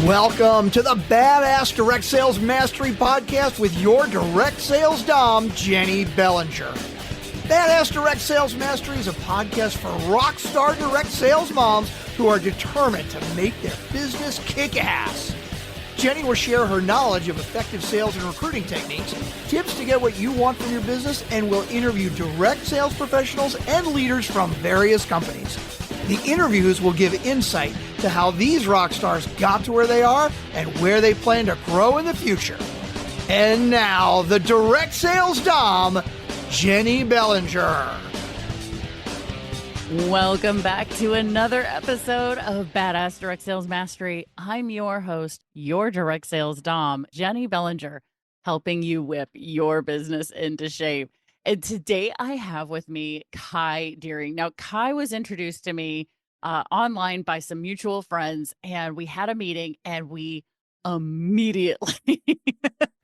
Welcome to the Badass Direct Sales Mastery Podcast with your direct sales dom, Jenny Bellinger. Badass Direct Sales Mastery is a podcast for rock star direct sales moms who are determined to make their business kick ass. Jenny will share her knowledge of effective sales and recruiting techniques, tips to get what you want from your business, and will interview direct sales professionals and leaders from various companies. The interviews will give insight to how these rock stars got to where they are and where they plan to grow in the future. And now, the direct sales dom, Jenny Bellinger. Welcome back to another episode of Badass Direct Sales Mastery. I'm your host, your direct sales dom, Jenny Bellinger, helping you whip your business into shape. And today I have with me Kai Deering. Now, Kai was introduced to me online by some mutual friends, and we had a meeting and we immediately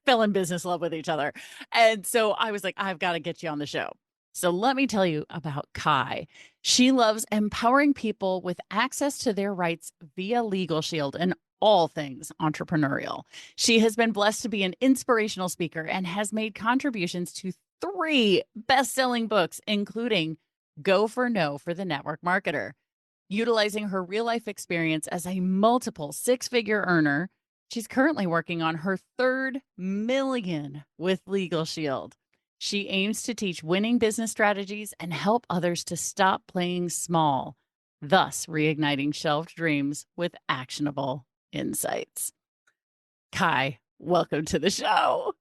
fell in business love with each other. And so I was like, I've got to get you on the show. So let me tell you about Kai. She loves empowering people with access to their rights via LegalShield and all things entrepreneurial. She has been blessed to be an inspirational speaker and has made contributions to 3 best-selling books, including Go for No for the Network Marketer. Utilizing her real-life experience as a multiple 6-figure earner, she's currently working on her 3rd million with LegalShield. She aims to teach winning business strategies and help others to stop playing small, thus reigniting shelved dreams with actionable insights. Kai, welcome to the show.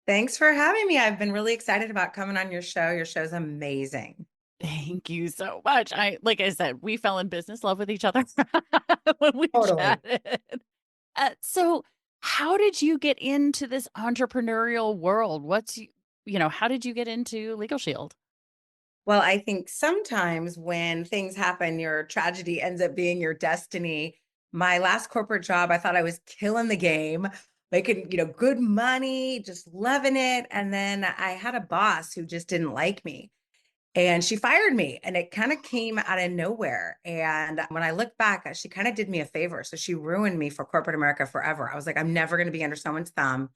Thanks for having me. I've been really excited about coming on your show. Your show's amazing. Thank you so much. Like I said, we fell in business love with each other when we chatted. So how did you get into this entrepreneurial world? How did you get into LegalShield? Well, I think sometimes when things happen, your tragedy ends up being your destiny. My last corporate job, I thought I was killing the game, making, good money, just loving it. And then I had a boss who just didn't like me. And she fired me, and it kind of came out of nowhere. And when I look back, she kind of did me a favor. So she ruined me for corporate America forever. I was like, I'm never going to be under someone's thumb.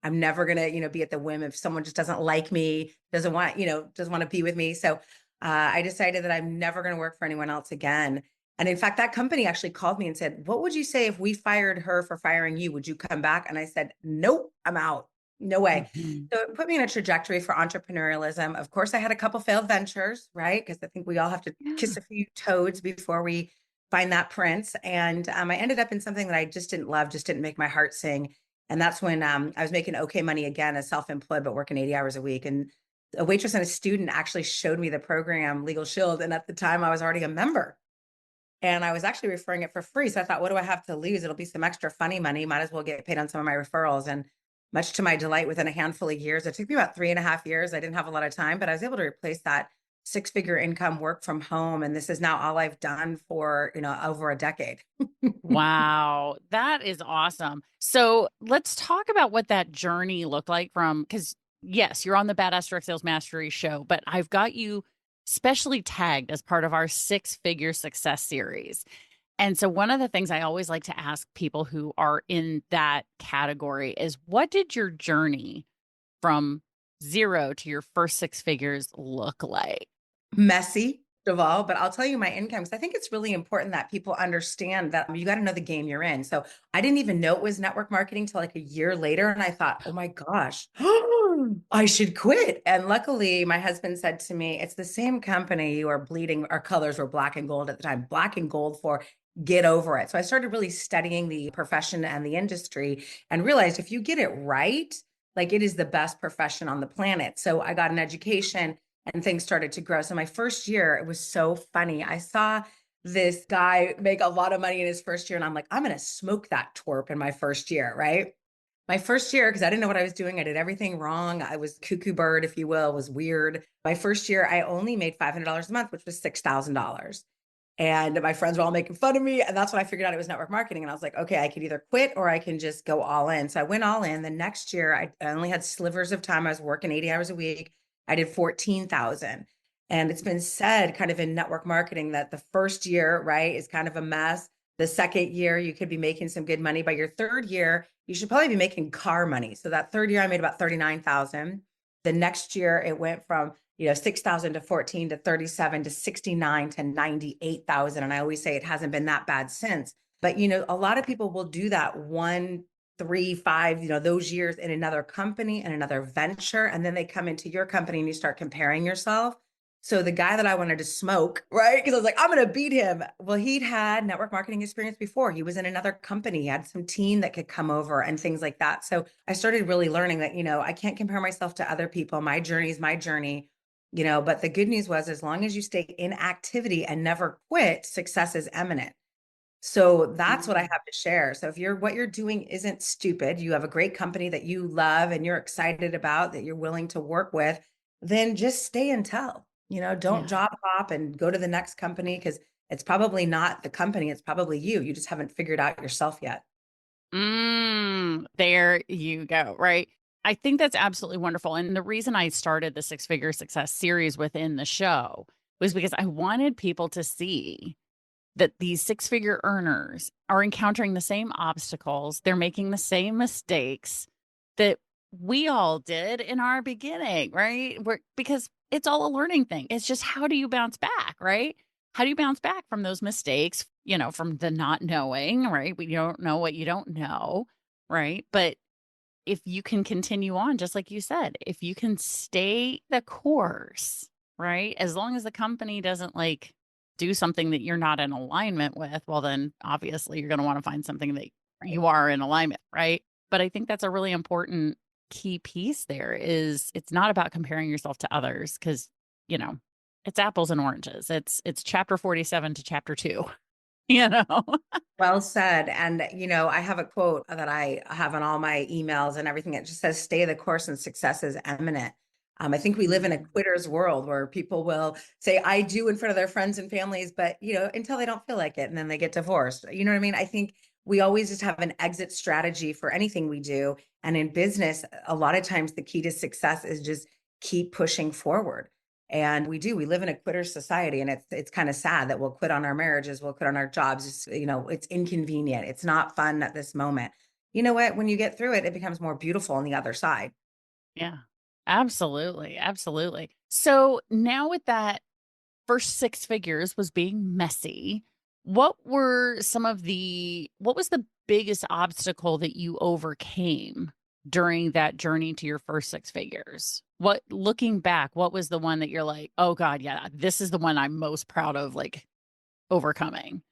I'm never going to, be at the whim if someone just doesn't like me, doesn't want to be with me. So I decided that I'm never going to work for anyone else again. And in fact, that company actually called me and said, what would you say if we fired her for firing you? Would you come back? And I said, nope, I'm out. No way. Mm-hmm. So it put me in a trajectory for entrepreneurialism. Of course, I had a couple failed ventures, right? Because I think we all have to kiss a few toads before we find that prince. And I ended up in something that I just didn't love, just didn't make my heart sing. And that's when I was making okay money again as self-employed, but working 80 hours a week. And a waitress and a student actually showed me the program LegalShield. And at the time I was already a member. And I was actually referring it for free. So I thought, what do I have to lose? It'll be some extra funny money. Might as well get paid on some of my referrals. And much to my delight, within a handful of years, it took me about 3.5 years. I didn't have a lot of time, but I was able to replace that 6-figure income work from home. And this is now all I've done for, over a decade. Wow, that is awesome. So let's talk about what that journey looked like because yes, you're on the Badass Direct Sales Mastery show, but I've got you specially tagged as part of our 6-figure success series. And so one of the things I always like to ask people who are in that category is, what did your journey from 0 to your first 6 figures look like? Messy of all, but I'll tell you my income, because I think it's really important that people understand that you got to know the game you're in. So I didn't even know it was network marketing till like a year later. And I thought, oh my gosh, I should quit. And luckily my husband said to me, it's the same company you are bleeding. Our colors were black and gold at the time, black and gold for get over it. So I started really studying the profession and the industry and realized if you get it right, like it is the best profession on the planet. So I got an education and things started to grow. So my first year, it was so funny. I saw this guy make a lot of money in his first year. And I'm like, I'm going to smoke that twerp in my first year, right? My first year, because I didn't know what I was doing. I did everything wrong. I was cuckoo bird, if you will, was weird. My first year, I only made $500 a month, which was $6,000. And my friends were all making fun of me. And that's when I figured out it was network marketing. And I was like, okay, I could either quit or I can just go all in. So I went all in. The next year, I only had slivers of time. I was working 80 hours a week. I did 14,000. And it's been said kind of in network marketing that the first year, right, is kind of a mess. The second year, you could be making some good money. By your third year, you should probably be making car money. So that third year, I made about 39,000. The next year, it went from 6,000 to 14 to 37 to 69 to 98,000. And I always say it hasn't been that bad since. But a lot of people will do that 1, 3, 5, those years in another company and another venture. And then they come into your company and you start comparing yourself. So the guy that I wanted to smoke, right? Because I was like, I'm going to beat him. Well, he'd had network marketing experience before. He was in another company. He had some team that could come over and things like that. So I started really learning that, I can't compare myself to other people. My journey is my journey, but the good news was as long as you stay in activity and never quit, success is imminent. So that's what I have to share. So if what you're doing isn't stupid, you have a great company that you love and you're excited about, that you're willing to work with, then just stay until. Don't Yeah. job hop and go to the next company because it's probably not the company, it's probably you. You just haven't figured out yourself yet. There you go. Right. I think that's absolutely wonderful. And the reason I started the Six Figure Success series within the show was because I wanted people to see that these six-figure earners are encountering the same obstacles. They're making the same mistakes that we all did in our beginning, right? Because it's all a learning thing. It's just how do you bounce back, right? How do you bounce back from those mistakes, from the not knowing, right? You don't know what you don't know, right? But if you can continue on, just like you said, if you can stay the course, right? As long as the company doesn't do something that you're not in alignment with, well, then obviously you're going to want to find something that you are in alignment, right? But I think that's a really important key piece there is it's not about comparing yourself to others because, it's apples and oranges. It's chapter 47 to chapter 2, you know? Well said. And, I have a quote that I have on all my emails and everything. It just says, stay the course and success is imminent. I think we live in a quitter's world where people will say, I do in front of their friends and families, but, until they don't feel like it and then they get divorced. You know what I mean? I think we always just have an exit strategy for anything we do. And in business, a lot of times the key to success is just keep pushing forward. And we live in a quitter society, and it's kind of sad that we'll quit on our marriages, we'll quit on our jobs. It's inconvenient. It's not fun at this moment. You know what? When you get through it, it becomes more beautiful on the other side. Yeah, absolutely. Absolutely. So now with that first six figures was being messy, what was the biggest obstacle that you overcame during that journey to your first six figures? Looking back, what was the one that you're like, oh God, yeah, this is the one I'm most proud of, overcoming?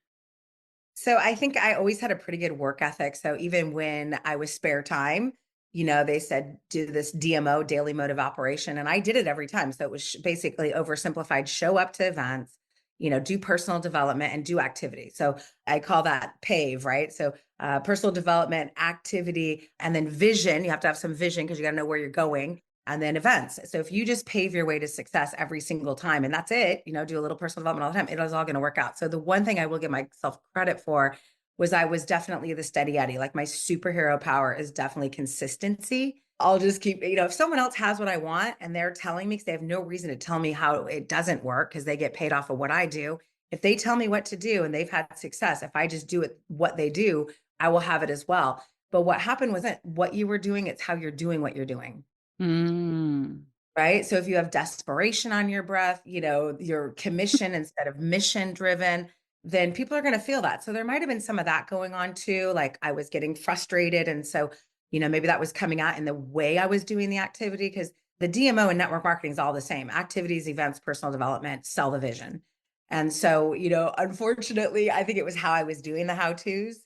So I think I always had a pretty good work ethic. So even when I was spare time, they said do this DMO, daily mode of operation, and I did it every time. So it was basically oversimplified: show up to events, do personal development and do activity. So I call that PAVE, right? So personal development, activity, and then vision. You have to have some vision because you got to know where you're going. And then events. So if you just pave your way to success every single time, and that's it, do a little personal development all the time, it is all going to work out. So the one thing I will give myself credit for was I was definitely the steady Eddie. Like my superhero power is definitely consistency. I'll just keep, if someone else has what I want and they're telling me, because they have no reason to tell me how it doesn't work because they get paid off of what I do. If they tell me what to do and they've had success, if I just do it, what they do, I will have it as well. But what happened wasn't what you were doing, it's how you're doing what you're doing. Right. So if you have desperation on your breath, your commission instead of mission driven, then people are going to feel that. So there might have been some of that going on too. Like I was getting frustrated. And so, maybe that was coming out in the way I was doing the activity, because the DMO and network marketing is all the same: activities, events, personal development, sell the vision. And so, unfortunately, I think it was how I was doing the how-tos,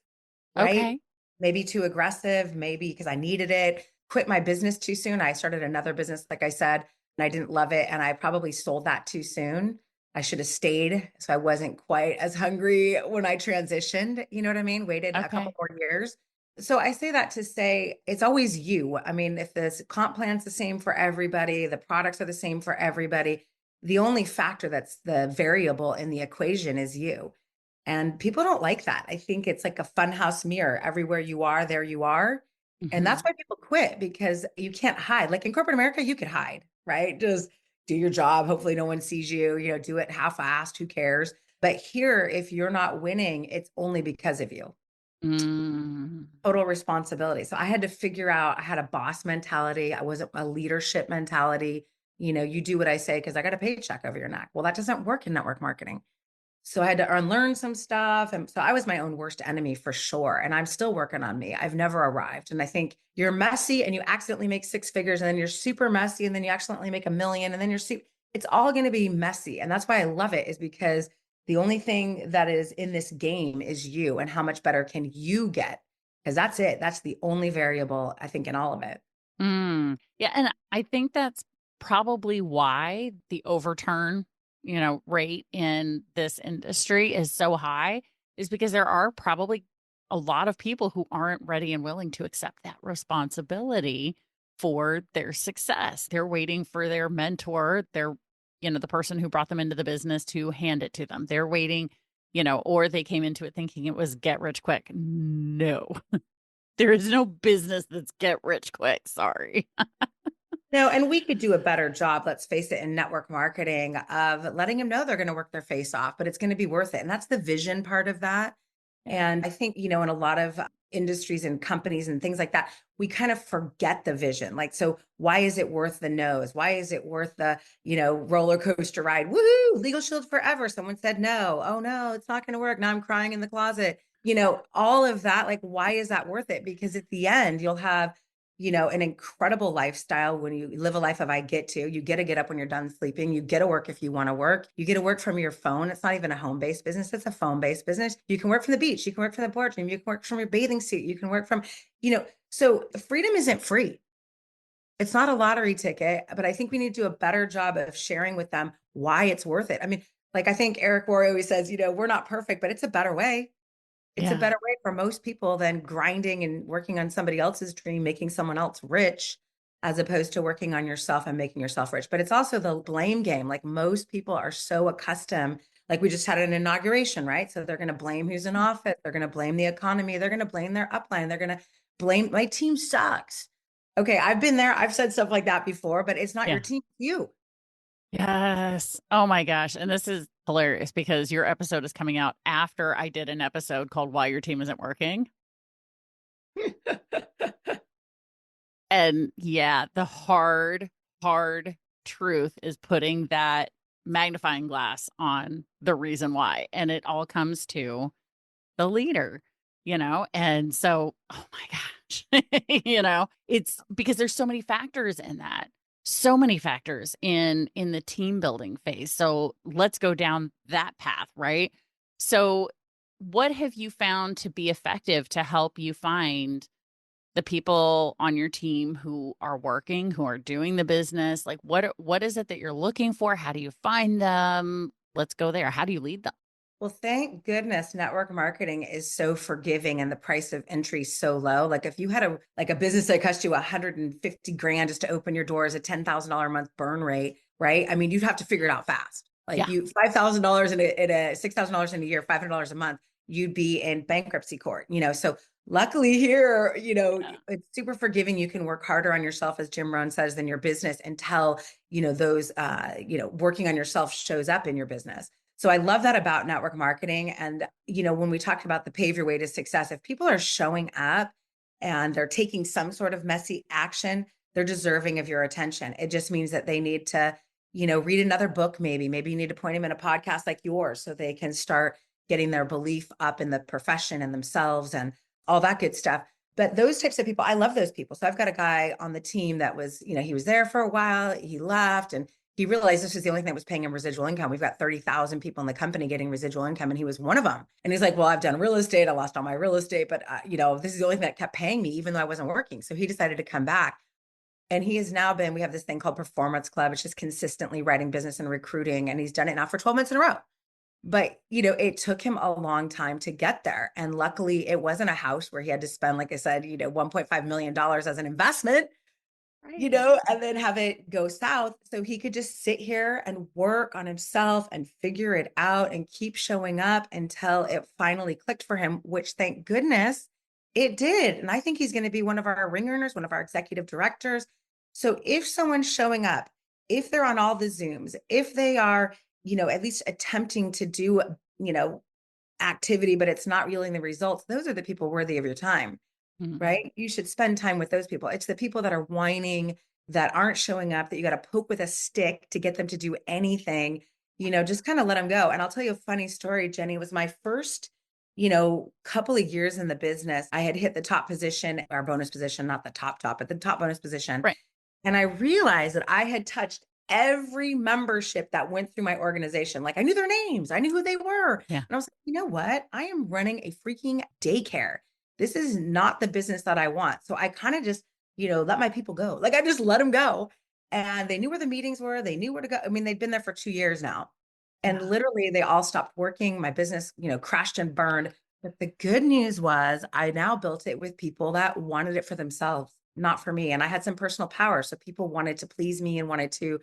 right? Okay. Maybe too aggressive, maybe because I needed it. Quit my business too soon. I started another business, like I said, and I didn't love it. And I probably sold that too soon. I should have stayed. So I wasn't quite as hungry when I transitioned. You know what I mean? Waited a couple Okay. more years. So I say that to say it's always you. I mean, if the comp plan's the same for everybody, the products are the same for everybody, the only factor that's the variable in the equation is you. And people don't like that. I think it's like a funhouse mirror. Everywhere you are, there you are. And that's Mhm. why people quit, because you can't hide. Like in corporate America, you could hide, right? Just do your job. Hopefully no one sees you, do it half-assed. Who cares? But here, if you're not winning, it's only because of you. Mm. Total responsibility. So I had to figure out, I had a boss mentality. I wasn't a leadership mentality. You do what I say because I got a paycheck over your neck. Well, that doesn't work in network marketing. So I had to unlearn some stuff. And so I was my own worst enemy for sure. And I'm still working on me. I've never arrived. And I think you're messy and you accidentally make six figures, and then you're super messy and then you accidentally make 1 million, and then it's all going to be messy. And that's why I love it, is because the only thing that is in this game is you, and how much better can you get? Because that's it. That's the only variable, I think, in all of it. Yeah. And I think that's probably why the overturn, rate in this industry is so high, is because there are probably a lot of people who aren't ready and willing to accept that responsibility for their success. They're waiting for their mentor, the person who brought them into the business, to hand it to them. They're waiting, or they came into it thinking it was get rich quick. No. There is no business that's get rich quick. Sorry. No, and we could do a better job, let's face it, in network marketing, of letting them know they're going to work their face off, but it's going to be worth it. And that's the vision part of that. And I think, in a lot of industries and companies and things like that, we kind of forget the vision. Like, so why is it worth the nose? Why is it worth the, roller coaster ride? Woohoo, LegalShield forever. Someone said no. Oh no, it's not going to work. Now I'm crying in the closet. All of that. Like, why is that worth it? Because at the end, you'll have an incredible lifestyle when you live a life of you get to get up when you're done sleeping. You get to work if you want to work. You get to work from your phone. It's not even a home-based business. It's a phone-based business. You can work from the beach. You can work from the boardroom. You can work from your bathing suit. You can work from, so freedom isn't free. It's not a lottery ticket, but I think we need to do a better job of sharing with them why it's worth it. I mean, like, I think Eric Worre always says, we're not perfect, but it's a better way. It's a better way for most people than grinding and working on somebody else's dream, making someone else rich, as opposed to working on yourself and making yourself rich. But it's also the blame game. Like, most people are so accustomed, like we just had an inauguration, right? So they're going to blame who's in office. They're going to blame the economy. They're going to blame their upline. They're going to blame my team sucks. Okay, I've been there. I've said stuff like that before, but it's not your team, it's you. Yes. Oh my gosh. And this is hilarious because your episode is coming out after I did an episode called Why Your Team Isn't Working. And yeah, the hard truth is putting that magnifying glass on the reason why. And it all comes to the leader, And so, oh my gosh, it's because there's so many factors in that. So many factors in the team building phase. So let's go down that path, right? So what have you found to be effective to help you find the people on your team who are working, who are doing the business? Like, what is it that you're looking for? How do you find them? Let's go there. How do you lead them? Well, thank goodness network marketing is so forgiving and the price of entry is so low. Like, if you had a business that cost you 150 grand just to open your doors, a $10,000 a month burn rate, right? I mean, you'd have to figure it out fast. Like, you $5,000 in a $6,000 in a year, $500 a month, you'd be in bankruptcy court, So luckily here, it's super forgiving. You can work harder on yourself, as Jim Rohn says, than your business, until, those, working on yourself shows up in your business. So I love that about network marketing. And, when we talked about the pave your way to success, if people are showing up and they're taking some sort of messy action, they're deserving of your attention. It just means that they need to, read another book. Maybe you need to point them in a podcast like yours so they can start getting their belief up in the profession and themselves and all that good stuff. But those types of people, I love those people. So I've got a guy on the team that was, he was there for a while, he left, and he realized this was the only thing that was paying him residual income. We've got 30,000 people in the company getting residual income, and he was one of them. And he's like, well, I've done real estate. I lost all my real estate, but this is the only thing that kept paying me, even though I wasn't working. So he decided to come back. And he has now we have this thing called Performance Club. It's just consistently writing business and recruiting. And he's done it now for 12 months in a row. But, it took him a long time to get there. And luckily it wasn't a house where he had to spend, like I said, $1.5 million as an investment. Right. And then have it go south. So he could just sit here and work on himself and figure it out and keep showing up until it finally clicked for him, which, thank goodness, it did. And I think he's going to be one of our ring earners, one of our executive directors. So if someone's showing up, if they're on all the Zooms, if they are, at least attempting to do you know, activity, but it's not yielding the results, those are the people worthy of your time, Mhm. right? You should spend time with those people. It's the people that are whining, that aren't showing up, that you got to poke with a stick to get them to do anything, just kind of let them go. And I'll tell you a funny story, Jenny. It was my first, couple of years in the business. I had hit the top position, our bonus position, not the top, but the top bonus position. Right. And I realized that I had touched every membership that went through my organization. Like I knew their names, I knew who they were. Yeah. And I was like, you know what? I am running a freaking daycare. This is not the business that I want. So I kind of just, let my people go. Like I just let them go. And they knew where the meetings were. They knew where to go. I mean, they'd been there for 2 years now. And Yeah. literally they all stopped working. My business, crashed and burned. But the good news was I now built it with people that wanted it for themselves, not for me. And I had some personal power. So people wanted to please me and wanted to,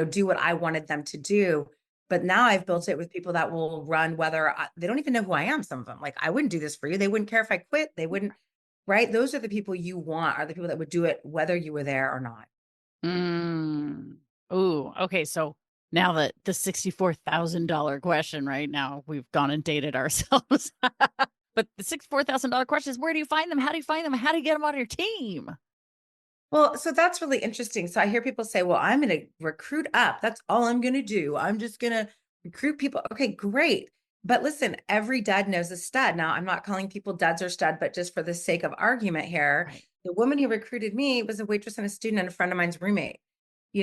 do what I wanted them to do. But now I've built it with people that will run, they don't even know who I am. Some of them, like, I wouldn't do this for you. They wouldn't care if I quit. They wouldn't, right? Those are the people you want, are the people that would do it, whether you were there or not. Mm. Ooh, okay. So now that the $64,000 question, right now we've gone and dated ourselves. But the $64,000 question is, where do you find them? How do you find them? How do you get them on your team? Well, so that's really interesting. So I hear people say, well, I'm going to recruit up. That's all I'm going to do. I'm just going to recruit people. Okay, great. But listen, every dud knows a stud. Now, I'm not calling people duds or stud, but just for the sake of argument here, Right. the woman who recruited me was a waitress and a student and a friend of mine's roommate.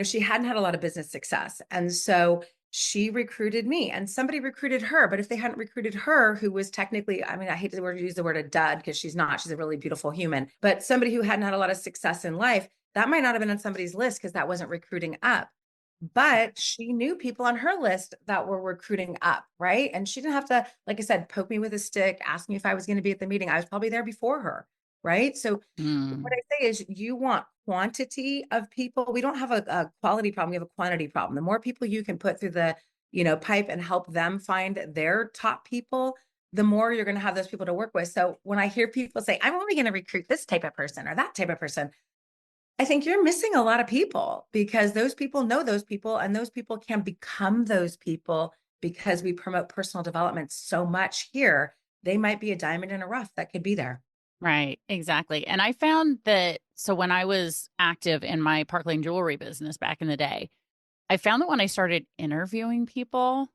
She hadn't had a lot of business success. And so she recruited me and somebody recruited her. But if they hadn't recruited her, who was technically, I mean, I hate to use the word a dud because she's not, she's a really beautiful human, but somebody who hadn't had a lot of success in life, that might not have been on somebody's list because that wasn't recruiting up. But she knew people on her list that were recruiting up, right? And she didn't have to, like I said, poke me with a stick, ask me if I was going to be at the meeting. I was probably there before her, right? So what Mm. I say is you want quantity of people. We don't have a quality problem. We have a quantity problem. The more people you can put through the, pipe and help them find their top people, the more you're going to have those people to work with. So when I hear people say, I'm only going to recruit this type of person or that type of person, I think you're missing a lot of people because those people know those people and those people can become those people because we promote personal development so much here. They might be a diamond in a rough that could be there. Right, exactly. And I found that, so when I was active in my Park Lane jewelry business back in the day, I found that when I started interviewing people,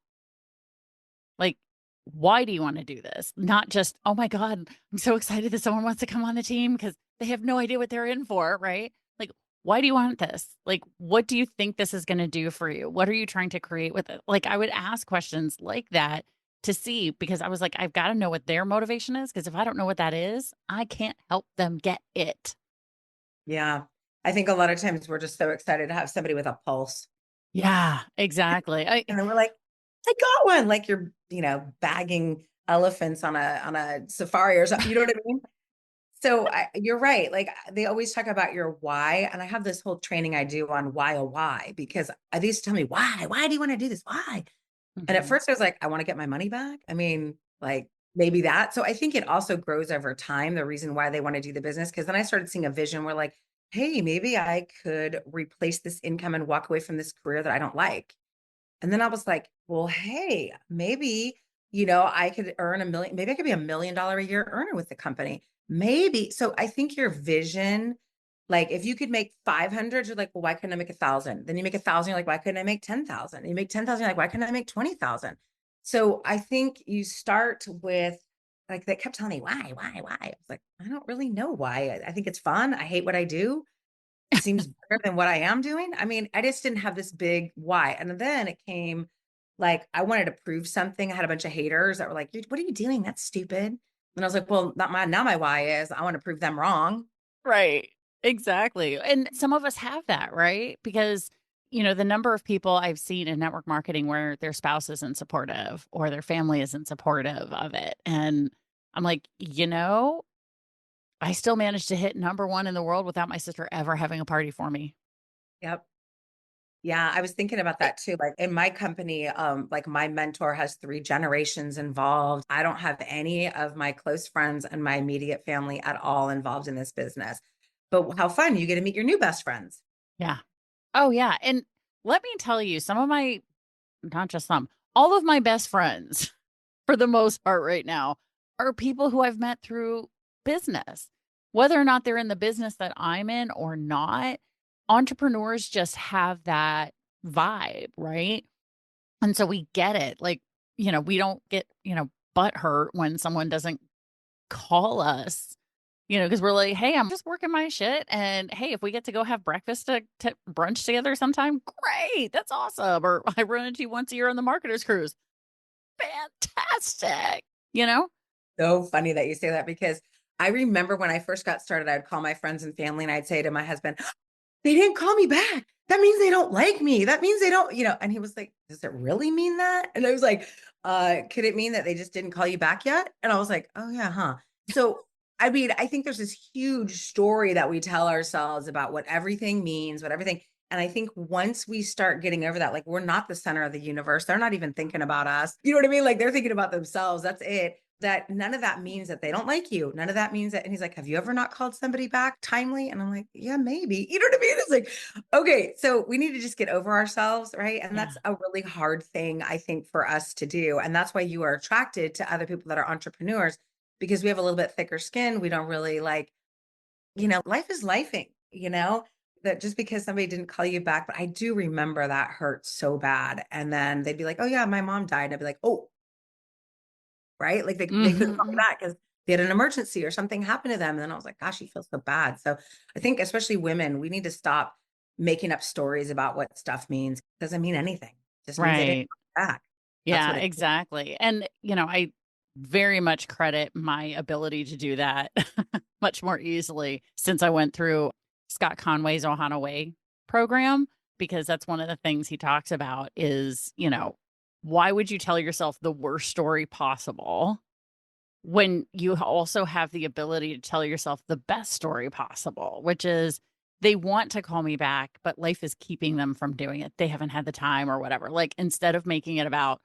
like, why do you want to do this? Not just, oh my God, I'm so excited that someone wants to come on the team because they have no idea what they're in for, right? Like, why do you want this? Like, what do you think this is going to do for you? What are you trying to create with it? Like, I would ask questions like that to see, because I was like, I've got to know what their motivation is. Because if I don't know what that is, I can't help them get it. Yeah. I think a lot of times we're just so excited to have somebody with a pulse. Yeah, exactly. And then we're like, I got one. Like you're, bagging elephants on a safari or something. You know what I mean? So you're right. Like they always talk about your why. And I have this whole training I do on why, oh, why, because they used to tell me, why do you want to do this? Why? And at Mhm. first I was like, I want to get my money back. I mean, like maybe that. So I think it also grows over time, the reason why they want to do the business. Cause then I started seeing a vision where like, hey, maybe I could replace this income and walk away from this career that I don't like. And then I was like, well, hey, maybe, I could earn maybe I could be $1 million a year earner with the company. Maybe. So I think your vision, like if you could make 500, you're like, well, why couldn't I make 1,000? Then you make 1,000, you're like, why couldn't I make 10,000? You make 10,000, you're like, why couldn't I make 20,000? So I think you start with like, they kept telling me, why? I was like, I don't really know why. I think it's fun. I hate what I do. Seems better than what I am doing. I mean, I just didn't have this big why. And then it came like I wanted to prove something. I had a bunch of haters that were like, what are you doing? That's stupid. And I was like, well, not my now my why is I want to prove them wrong. Right. Exactly. And some of us have that, right? Because, the number of people I've seen in network marketing where their spouse isn't supportive or their family isn't supportive of it. And I'm like, I still managed to hit number one in the world without my sister ever having a party for me. Yep. Yeah, I was thinking about that too. Like in my company, like my mentor has 3 generations involved. I don't have any of my close friends and my immediate family at all involved in this business. But how fun, you get to meet your new best friends. Yeah. Oh, yeah. And let me tell you, some of my, not just some, all of my best friends for the most part right now are people who I've met through business. Whether or not they're in the business that I'm in or not, entrepreneurs just have that vibe, right? And so we get it. Like, we don't get, butt hurt when someone doesn't call us, because we're like, hey, I'm just working my shit. And hey, if we get to go have breakfast to brunch together sometime, great. That's awesome. Or I run into you once a year on the marketers cruise. Fantastic. You know? So funny that you say that, because I remember when I first got started, I'd call my friends and family and I'd say to my husband, they didn't call me back. That means they don't like me. That means they don't, and he was like, does it really mean that? And I was like, could it mean that they just didn't call you back yet? And I was like, oh yeah, huh? So, I mean, I think there's this huge story that we tell ourselves about what everything means, what everything. And I think once we start getting over that, like, we're not the center of the universe. They're not even thinking about us. You know what I mean? Like, they're thinking about themselves. That's it. That none of that means that they don't like you. None of that means that. And he's like, have you ever not called somebody back timely? And I'm like, yeah, maybe. You know what I mean? It's like, okay, so we need to just get over ourselves, right? And Yeah. that's a really hard thing, I think, for us to do. And that's why you are attracted to other people that are entrepreneurs, because we have a little bit thicker skin. We don't really like, life is lifing, that just because somebody didn't call you back. But I do remember that hurt so bad. And then they'd be like, oh yeah, my mom died. And I'd be like, oh, right? Like they couldn't call me Mhm. back because they had an emergency or something happened to them. And then I was like, gosh, you feel so bad. So I think especially women, we need to stop making up stories about what stuff means. It doesn't mean anything. It just means they didn't Right. call back. That's Yeah, what it is. exactly. And, I very much credit my ability to do that much more easily since I went through Scott Conway's Ohana Way program, because that's one of the things he talks about is, why would you tell yourself the worst story possible when you also have the ability to tell yourself the best story possible, which is they want to call me back, but life is keeping them from doing it. They haven't had the time or whatever. Like, instead of making it about,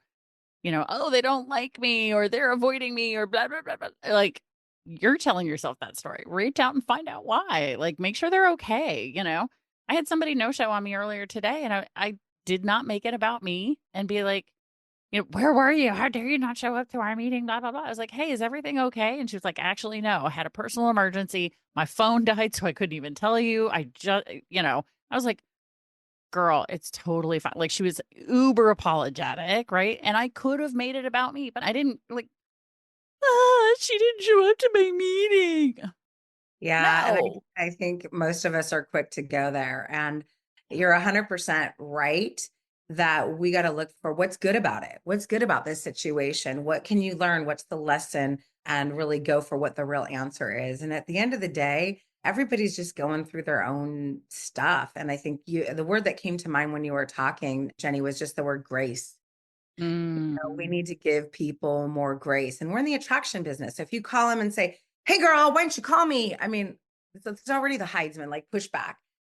oh, they don't like me or they're avoiding me or blah, blah, blah, blah. Like, you're telling yourself that story. Reach out and find out why. Like, make sure they're okay. I had somebody no show on me earlier today, and I did not make it about me and be like, where were you? How dare you not show up to our meeting? Blah, blah, blah. I was like, hey, is everything okay? And she was like, actually, no, I had a personal emergency. My phone died, so I couldn't even tell you. I was like, girl, it's totally fine. Like, she was uber apologetic, right? And I could have made it about me, but I didn't like, she didn't show up to my meeting. Yeah. And No. I think most of us are quick to go there. And you're 100% right that we got to look for what's good about it. What's good about this situation? What can you learn? What's the lesson? And really go for what the real answer is. And at the end of the day, everybody's just going through their own stuff. And I think the word that came to mind when you were talking, Jenny, was just the word grace. We Mm. need to give people more grace. And we're in the attraction business. So if you call them and say, hey, girl, why don't you call me? I mean, it's already the Heisman, like pushback.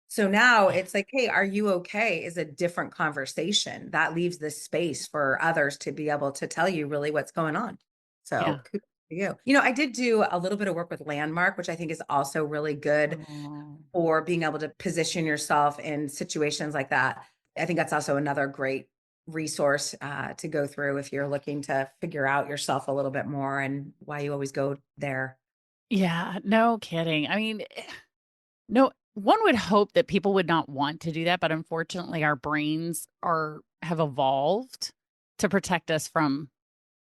So now Yeah. it's like, hey, are you okay? Is a different conversation that leaves this space for others to be able to tell you really what's going on. Yeah. So kudos to you. I did do a little bit of work with Landmark, which I think is also really good Oh. for being able to position yourself in situations like that. I think that's also another great resource to go through if you're looking to figure out yourself a little bit more and why you always go there. Yeah, no kidding. I mean, no, one would hope that people would not want to do that, but unfortunately our brains have evolved to protect us from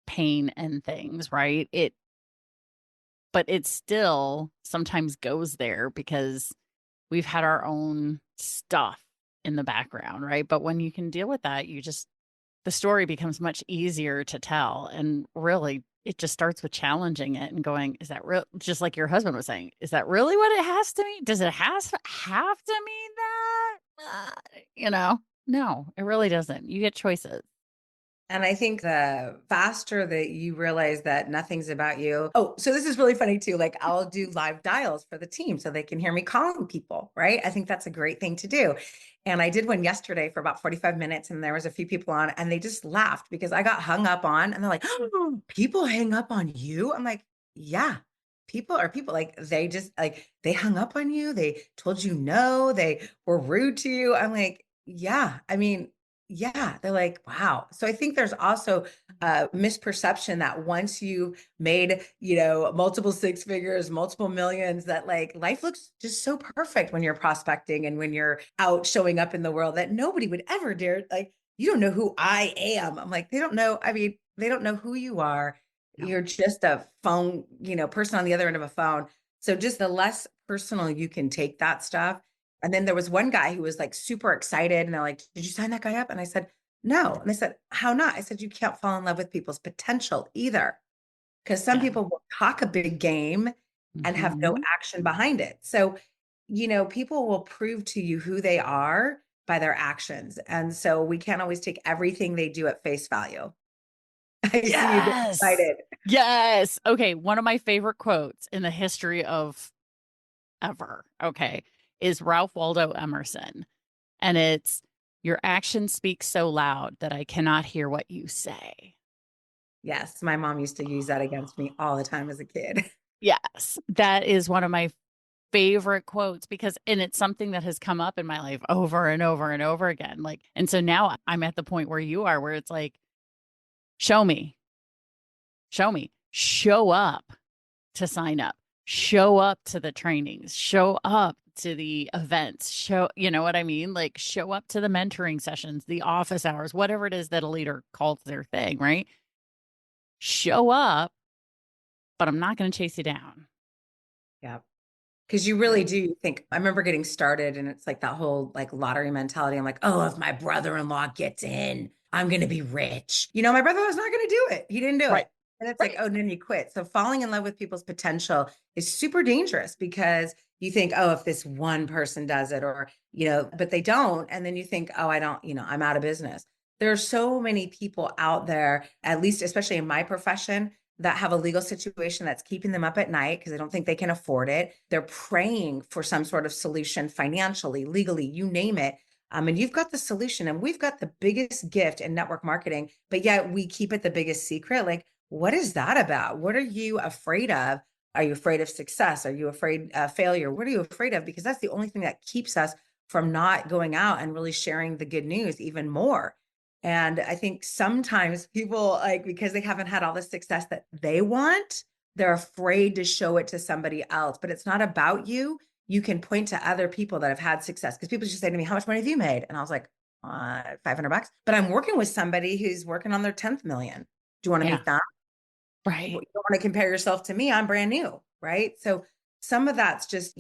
pain and things, right? But it still sometimes goes there because we've had our own stuff in the background, right? But when you can deal with that, the story becomes much easier to tell. And really, it just starts with challenging it and going, is that real? Just like your husband was saying, is that really what it has to mean? Does it have to mean that? No, it really doesn't. You get choices. And I think the faster that you realize that nothing's about you. Oh, so this is really funny too. Like, I'll do live dials for the team so they can hear me calling people, right? I think that's a great thing to do. And I did one yesterday for about 45 minutes, and there was a few people on, and they just laughed because I got hung up on, and they're like, oh, people hang up on you. I'm like, yeah, people are people. Like, they just like, they hung up on you. They told you no, they were rude to you. I'm like, yeah, I mean, yeah, they're like, wow. So I think there's also a misperception that once you made, multiple six figures, multiple millions, that like life looks just so perfect when you're prospecting and when you're out showing up in the world that nobody would ever dare. Like, you don't know who I am. I'm like, they don't know. I mean, they don't know who you are. No. You're just a phone, person on the other end of a phone. So just the less personal you can take that stuff. And then there was one guy who was like super excited and they're like, did you sign that guy up? And I said, no. And they said, how not? I said, you can't fall in love with people's potential either. Because some Yeah. people will talk a big game and have no Mhm. action behind it. So, people will prove to you who they are by their actions. And so we can't always take everything they do at face value. I see you get Yes. excited. Yes. Okay. One of my favorite quotes in the history of ever, okay, is Ralph Waldo Emerson. And it's, your actions speak so loud that I cannot hear what you say. Yes, my mom used to use that against me all the time as a kid. Yes. That is one of my favorite quotes because, and it's something that has come up in my life over and over and over again. Like, and so now I'm at the point where you are, where it's like, show me, show me, show up to sign up, show up to the trainings, show up to the events, you know what I mean? Like, show up to the mentoring sessions, the office hours, whatever it is that a leader calls their thing, right? Show up, but I'm not going to chase you down. Yeah. Because you really do think, I remember getting started and it's like that whole like lottery mentality. I'm like, oh, if my brother-in-law gets in, I'm going to be rich. My brother was not going to do it. He didn't do Right. it. And it's like, Right. oh, then you quit. So falling in love with people's potential is super dangerous because you think, oh, if this one person does it or, but they don't. And then you think, oh, I don't, I'm out of business. There are so many people out there, at least, especially in my profession, that have a legal situation that's keeping them up at night because they don't think they can afford it. They're praying for some sort of solution financially, legally, you name it. And you've got the solution, and we've got the biggest gift in network marketing, but yet we keep it the biggest secret. Like, what is that about? What are you afraid of? Are you afraid of success? Are you afraid of failure? What are you afraid of? Because that's the only thing that keeps us from not going out and really sharing the good news even more. And I think sometimes people, like, because they haven't had all the success that they want, they're afraid to show it to somebody else. But it's not about you. You can point to other people that have had success. Because people just say to me, how much money have you made? And I was like, $500. But I'm working with somebody who's working on their 10th million. Do you want to Yeah. meet them? You Right. don't want to compare yourself to me. I'm brand new. Right. So some of that's just,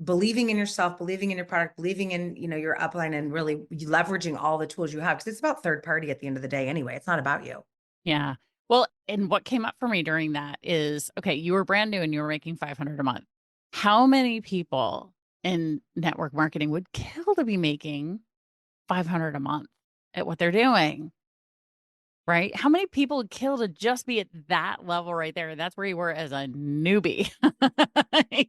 believing in yourself, believing in your product, believing in, your upline and really leveraging all the tools you have. Cause it's about third party at the end of the day anyway. It's not about you. Yeah. Well, and what came up for me during that is, okay, you were brand new and you were making 500 a month. How many people in network marketing would kill to be making 500 a month at what they're doing? Right? How many people would kill to just be at that level right there? That's where you were as a newbie.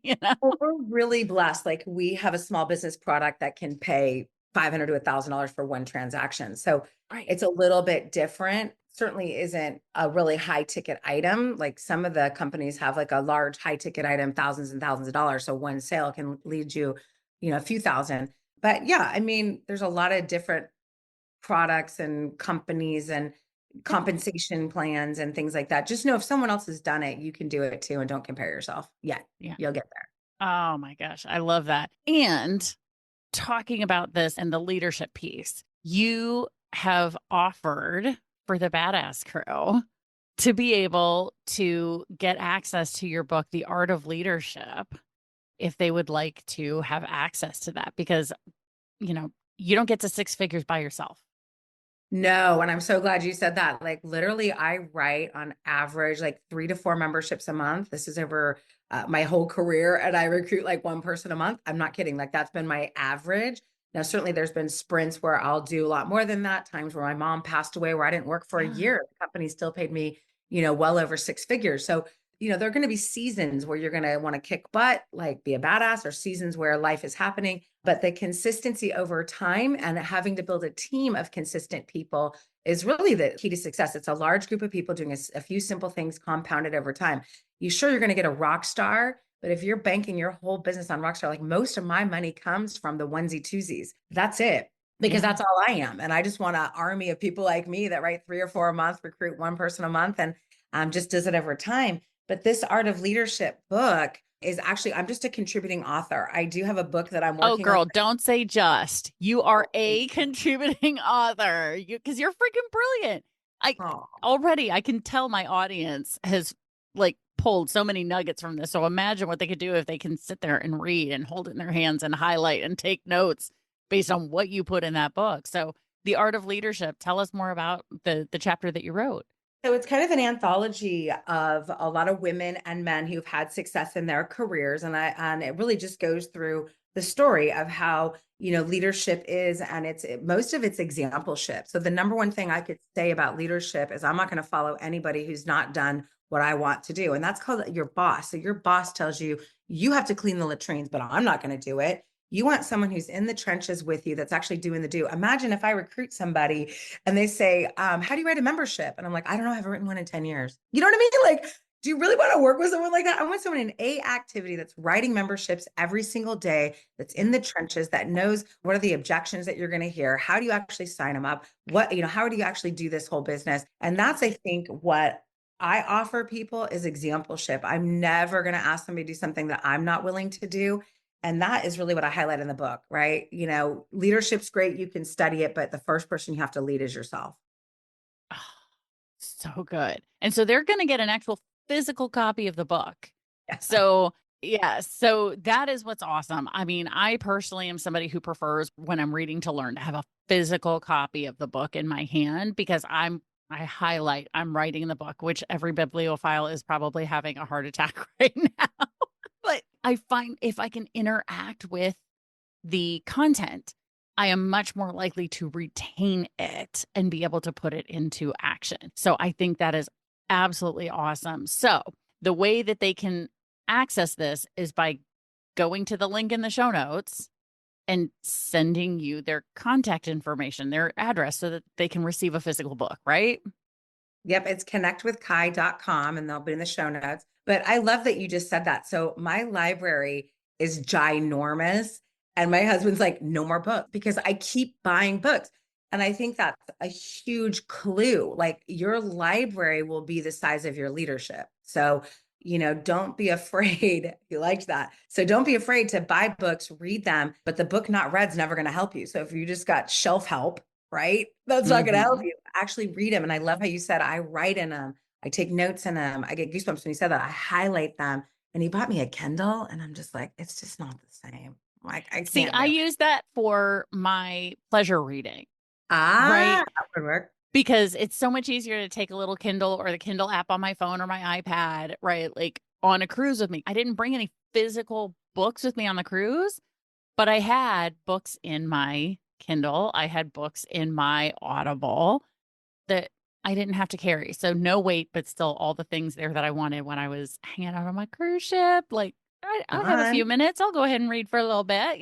You know? Well, we're really blessed. Like we have a small business product that can pay $500 to $1,000 for one transaction. So Right. it's a little bit different. Certainly isn't a really high ticket item. Like some of the companies have like a large high ticket item, thousands and thousands of dollars. So one sale can lead you, a few thousand. But yeah, I mean, there's a lot of different products and companies and Yeah. compensation plans and things like that. Just know if someone else has done it, you can do it too. And don't compare yourself yet. Yeah. You'll get there. Oh my gosh. I love that. And talking about this and the leadership piece, you have offered for the Badass Crew to be able to get access to your book, The Art of Leadership, if they would like to have access to that, because, you don't get to six figures by yourself. No, and I'm so glad you said that. Like literally, I write on average like 3 to 4 memberships a month. This is over my whole career, and I recruit like one person a month. I'm not kidding. Like that's been my average. Now, certainly, there's been sprints where I'll do a lot more than that. Times where my mom passed away, where I didn't work for a Yeah. year. The company still paid me, well over 6 figures. So, there are going to be seasons where you're going to want to kick butt, like be a badass, or seasons where life is happening. But the consistency over time and having to build a team of consistent people is really the key to success. It's a large group of people doing a few simple things compounded over time. You're going to get a rock star, but if you're banking your whole business on rock star, like most of my money comes from the onesie twosies. That's it. because Yeah. that's all I am. And I just want an army of people like me that write 3 or 4 a month, recruit one person a month, and just does it over time. But this Art of Leadership book is actually, I'm just a contributing author. I do have a book that I'm Oh, working on. girl, don't say just. You are Thank a you. contributing author. Because you're freaking brilliant. I Oh, already I can tell my audience has like pulled so many nuggets from this. So imagine what they could do if they can sit there and read and hold it in their hands and highlight and take notes based on what you put in that book. So The Art of Leadership, tell us more about the chapter that you wrote. so it's kind of an anthology of a lot of women and men who've had success in their careers. And it really just goes through the story of how, leadership is, and most of it's exampleship. So the number one thing I could say about leadership is I'm not going to follow anybody who's not done what I want to do. And that's called your boss. So your boss tells you, you have to clean the latrines, but I'm not going to do it. You want someone who's in the trenches with you that's actually doing the do. Imagine if I recruit somebody and they say, how do you write a membership? And I'm like, I don't know, I haven't written one in 10 years. You know what I mean? Like, do you really want to work with someone like that? I want someone in a activity that's writing memberships every single day, that's in the trenches, that knows what are the objections that you're going to hear. How do you actually sign them up? How do you actually do this whole business? And that's, I think, what I offer people is exampleship. I'm never going to ask somebody to do something that I'm not willing to do. And that is really what I highlight in the book, right? Leadership's great. You can study it, but the first person you have to lead is yourself. Oh, so good. And so they're going to get an actual physical copy of the book. So, yeah, so that is what's awesome. I mean, I personally am somebody who prefers when I'm reading to learn to have a physical copy of the book in my hand because I highlight, I'm writing the book, which every bibliophile is probably having a heart attack right now. But I find if I can interact with the content, I am much more likely to retain it and be able to put it into action. So I think that is absolutely awesome. So the way that they can access this is by going to the link in the show notes and sending you their contact information, their address, so that they can receive a physical book, right? Yep, it's connectwithkai.com, and they'll be in the show notes. But I love that you just said that. So my library is ginormous. And my husband's like, no more books, because I keep buying books. And I think that's a huge clue. Like, your library will be the size of your leadership. So, don't be afraid. You liked that. So don't be afraid to buy books, read them, but the book not read is never going to help you. So if you just got shelf help, right? That's not going to help Mm-hmm. you. Actually read them. And I love how you said, I write in them. I take notes in them. I get goosebumps when you said that. I highlight them. And he bought me a Kindle, and I'm just like, it's just not the same. Like, I See, can't do I it. use that for my pleasure reading, Ah, right? that would work. Because it's so much easier to take a little Kindle or the Kindle app on my phone or my iPad, right? Like on a cruise with me. I didn't bring any physical books with me on the cruise, but I had books in my Kindle. I had books in my Audible that I didn't have to carry. So no weight, but still all the things there that I wanted when I was hanging out on my cruise ship. Like I have a few Fun. minutes. I'll go ahead and read for a little bit,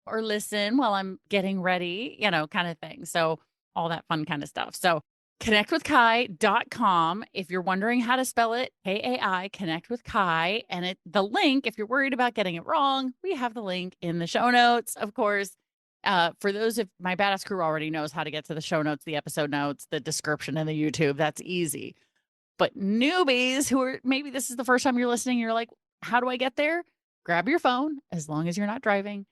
or listen while I'm getting ready, kind of thing. So all that fun kind of stuff. So connectwithkai.com. If you're wondering how to spell it, Kai, connect with Kai. And the link, if you're worried about getting it wrong, we have the link in the show notes, of course. For those of my badass crew already knows how to get to the show notes, the episode notes, the description, and the YouTube. That's easy. But newbies who are maybe this is the first time you're listening, you're like, how do I get there? Grab your phone, as long as you're not driving,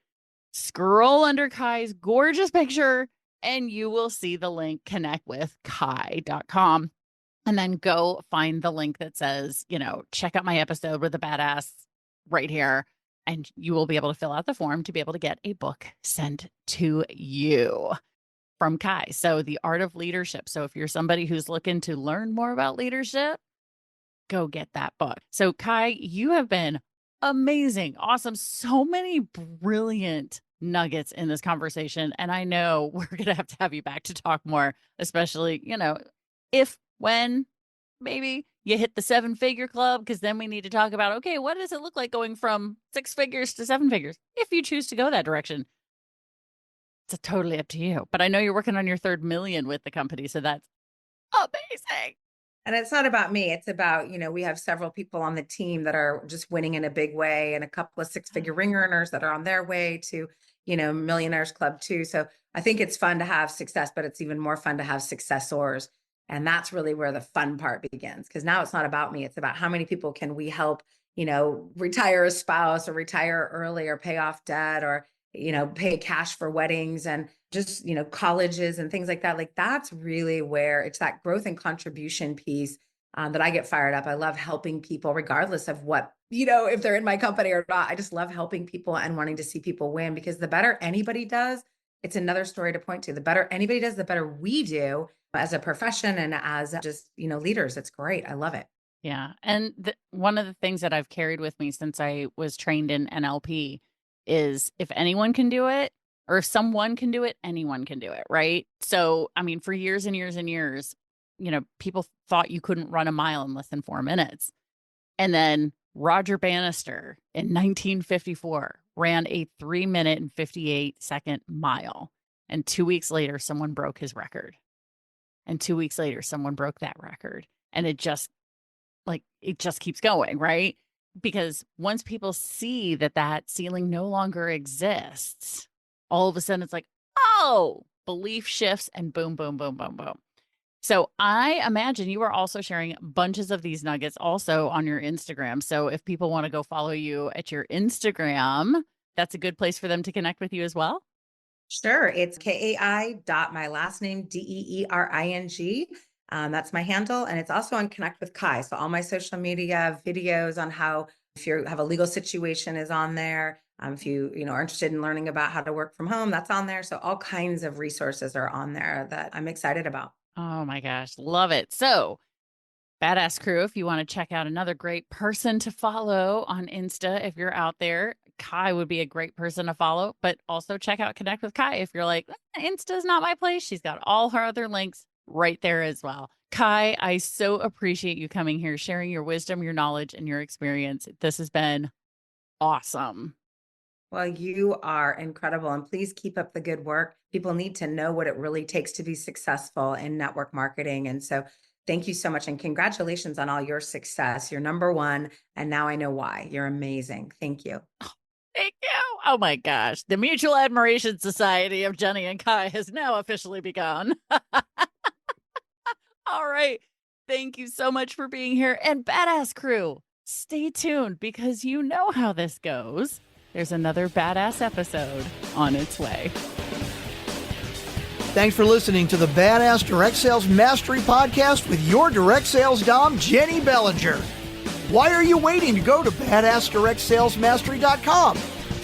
scroll under Kai's gorgeous picture, and you will see the link connectwithkai.com. And then go find the link that says, check out my episode with the badass right here. And you will be able to fill out the form to be able to get a book sent to you from Kai. So, The Art of Leadership. So, if you're somebody who's looking to learn more about leadership, go get that book. So, Kai, you have been amazing, awesome. So many brilliant nuggets in this conversation. And I know we're going to have you back to talk more, especially, when maybe you hit the 7-figure club, because then we need to talk about, okay, what does it look like going from 6 figures to 7 figures? If you choose to go that direction, it's totally up to you. But I know you're working on your 3rd million with the company. So that's amazing. And it's not about me. It's about, we have several people on the team that are just winning in a big way, and a couple of 6-figure ring earners that are on their way to, Millionaires Club too. So I think it's fun to have success, but it's even more fun to have successors. And that's really where the fun part begins. Because now it's not about me. It's about how many people can we help, retire a spouse or retire early or pay off debt or, pay cash for weddings and just, colleges and things like that. Like that's really where it's that growth and contribution piece that I get fired up. I love helping people regardless of what, if they're in my company or not. I just love helping people and wanting to see people win, because the better anybody does, it's another story to point to. The better anybody does, the better we do as a profession and as just, leaders. It's great. I love it. Yeah. And one of the things that I've carried with me since I was trained in NLP is if anyone can do it, or if someone can do it, anyone can do it. Right. So, I mean, for years and years and years, people thought you couldn't run a mile in less than 4 minutes. And then Roger Bannister in 1954 ran a 3-minute and 58-second mile. And 2 weeks later, someone broke his record. And 2 weeks later, someone broke that record. And it just keeps going, right? Because once people see that ceiling no longer exists, all of a sudden it's like, oh, belief shifts and boom, boom, boom, boom, boom. So I imagine you are also sharing bunches of these nuggets also on your Instagram. So if people want to go follow you at your Instagram, that's a good place for them to connect with you as well. Sure. It's KAI my last name, DEERING. That's my handle. And it's also on Connect with Kai. So all my social media videos on how, if you have a legal situation is on there. If you are interested in learning about how to work from home, that's on there. So all kinds of resources are on there that I'm excited about. Oh my gosh. Love it. So Badass Crew, if you want to check out another great person to follow on Insta, if you're out there, Kai would be a great person to follow, but also check out Connect with Kai. If you're like, Insta's not my place, she's got all her other links right there as well. Kai, I so appreciate you coming here, sharing your wisdom, your knowledge, and your experience. This has been awesome. Well, you are incredible. And please keep up the good work. People need to know what it really takes to be successful in network marketing. And so thank you so much. And congratulations on all your success. You're number one. And now I know why. You're amazing. Thank you. Thank you. Oh my gosh. The Mutual Admiration Society of Jenny and Kai has now officially begun. All right. Thank you so much for being here. And Badass Crew, stay tuned because you know how this goes. There's another badass episode on its way. Thanks for listening to the Badass Direct Sales Mastery Podcast with your direct sales dom, Jenny Bellinger. Why are you waiting to go to badassdirectsalesmastery.com?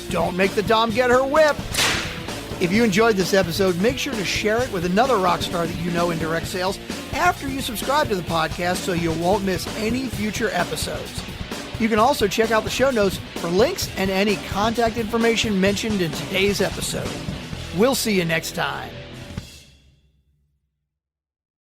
Don't make the dom get her whip. If you enjoyed this episode, make sure to share it with another rock star that you know in direct sales after you subscribe to the podcast so you won't miss any future episodes. You can also check out the show notes for links and any contact information mentioned in today's episode. We'll see you next time.